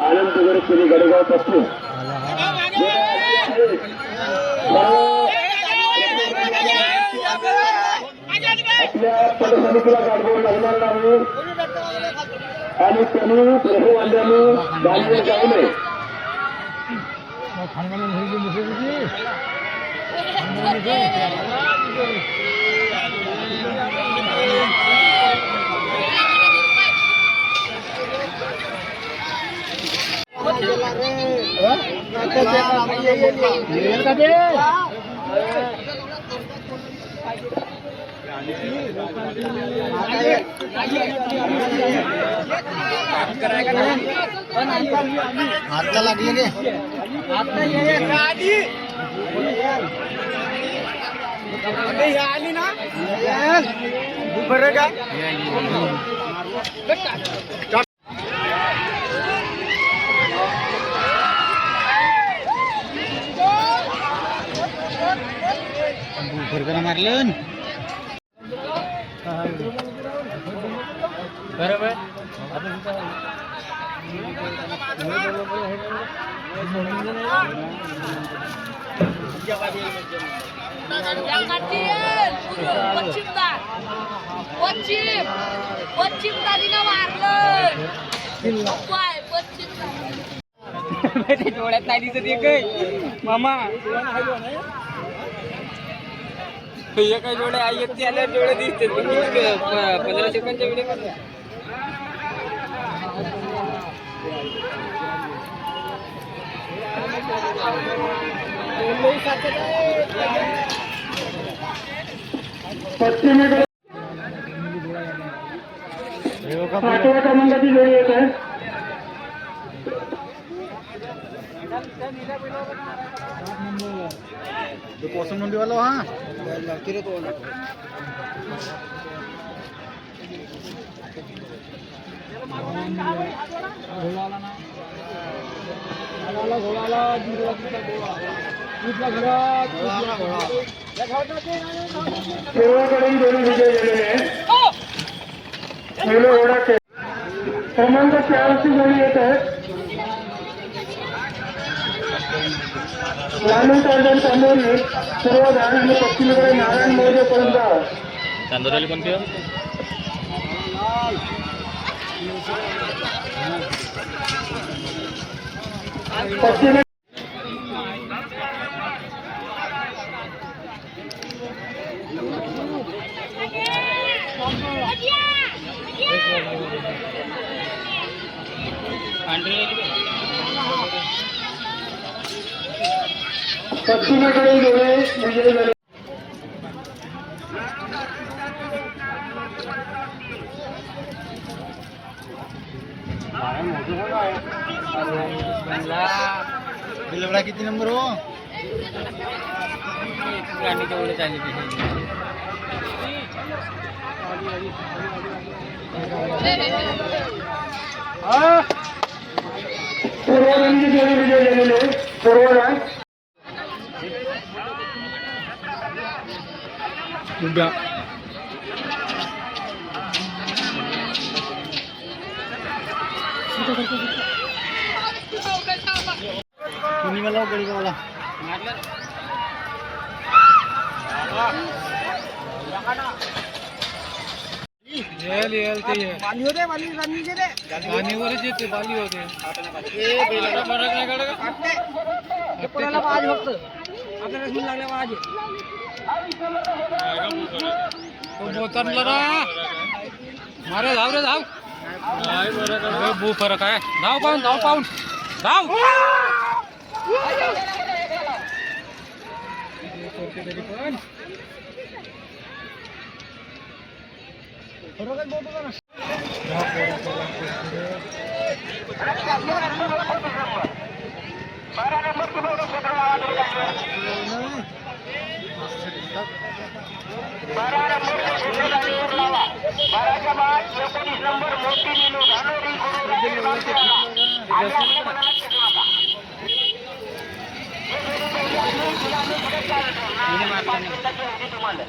आनंद नगर पुणे गडगाव पासून आपल्या पटसमितीला गाडबोड लागणार नाही आणि त्यांनी प्रभूवांद्यांनी बांधले जाऊ नये. हातला लागले रे आली ना बरं का मारलं बरोबर पश्चिम तारीला मारलं डोळ्यात नाही दिसत एक मामा हे काय डोळे आई आल्या डोळे दिसते 15 सेकंडच्या व्हिडिओ मध्ये पश्चिमेकडे 8व्या क्रमांकाची जोडी येत आहे. तो पोषण मंडी वाला हाँ पूर्वेकडून दोन्ही विजय झालेले आहेत. पहिलं ओढा क्रमांक 4 ची जोडी येत आहे. लालू टार्जन तांबोली सर्वधान आणि पश्चिमेकडे नारायण मोजे परंपरा चांदोरली कोणती पश्चिमे पश्चिमेकडे जोडे विजय झाले. बिलवडा किती नंबर हो गाणी तेवढे चालली पूर्वरांची जोडी विजय झालेले पूर्वरान कुणी मला गडी गावला बाली होते बाली राणीवरच येते बाली होते कोणाला आज फक्त आपल्याला सुन लागल्या आज बोतांला ना मारे धाव रे धाव भू फरक आहे धाव पाहून धाव तुम्हाला